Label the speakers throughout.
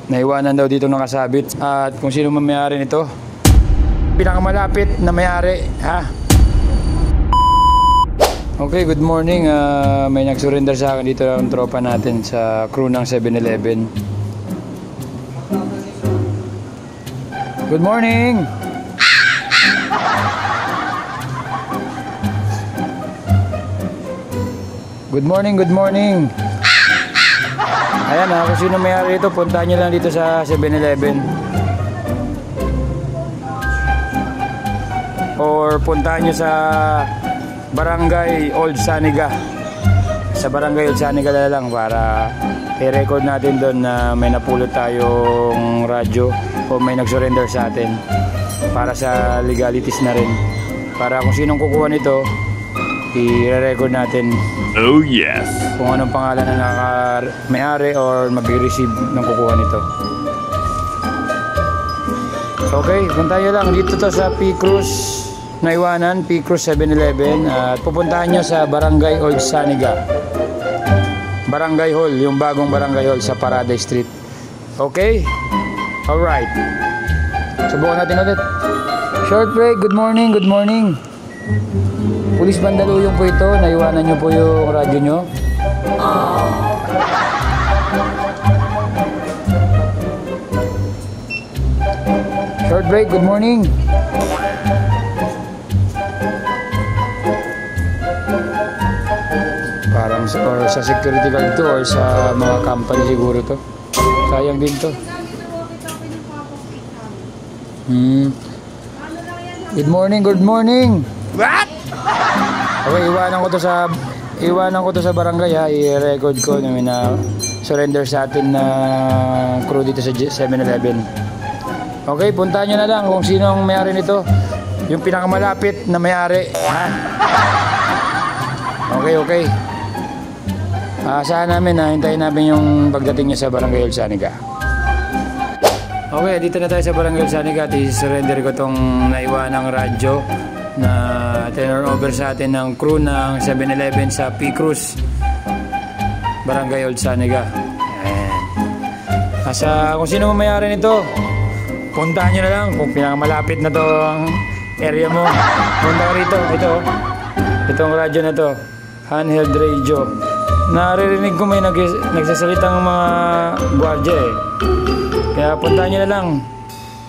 Speaker 1: Naiwanan daw dito nakasabit. At kung sino man may-ari nito, pinakamalapit na may-ari, ha? Okay, good morning. May nag-surrender sa akin dito ang tropa natin sa crew ng 7-Eleven. Good morning! Good morning, good morning! Ayan ha, kung sino may-ari ito, puntahan nyo lang dito sa 7-Eleven. Or puntahan nyo sa Barangay Old Saniga. Sa Barangay Old Saniga na lang para i-record natin doon na may napulot tayong radyo o may nag-surrender sa atin para sa legalities na rin. Para kung sinong kukuha nito, i-record natin.
Speaker 2: Oh yes!
Speaker 1: Kung anong pangalan na may-ari or mag-receive ng kukuha nito. Okay, punta nyo lang. Dito to sa P. Cruz Naiwanan, P. Cruz 7-Eleven. At pupuntahan nyo sa Barangay Old Saniga. Barangay Hall, yung bagong Barangay Hall sa Paradise Street. Okay? Alright. Subukan natin ulit. Short break, good morning, good morning. Pulis Bandaluyong po ito. Naiwanan nyo po yung radyo nyo. Short break, good morning. Parang sa security guard to or sa mga company siguro to. Sayang din to. Good morning, good morning.
Speaker 2: What?
Speaker 1: Okay, iwanan ko to sa barangay ha. I-record ko na may na surrender sa atin na crew dito sa 7-Eleven. Okay, puntahan nyo na lang kung sino ang may-ari nito. Yung pinakamalapit na may-ari, ha? Okay, okay. Asahan namin na hintayin namin yung pagdating niya sa Barangay Old Saniga. Okay, dito na tayo sa Barangay Old Saniga. I-surrender ko tong naiwanang radyo na turn over sa atin ng crew ng 7-Eleven sa P. Cruz Barangay Old Saniga. Ayan. Kung sino may-ari nito, puntahan nyo na lang kung pinakamalapit na to ang area mo. Punta ka rito. Itong radyo na to, handheld radio. Naririnig ko may nagsasalitang mga gwardiya eh. Kaya puntahan nyo na lang.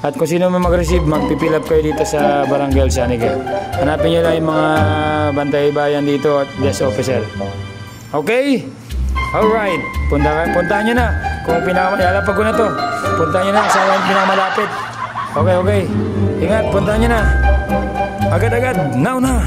Speaker 1: At kung sino may mag-receive, magpipil up kayo dito sa Barangay Old Saniga. Hanapin nyo lang yung mga bantay bayan dito at desk officer. Okay? Alright. Puntahan nyo na. Kung lalapag ko na to, puntahan nyo na sa pinakamalapit. Okay, okay. Ingat, puntahan nyo na. Agad-agad. Now na.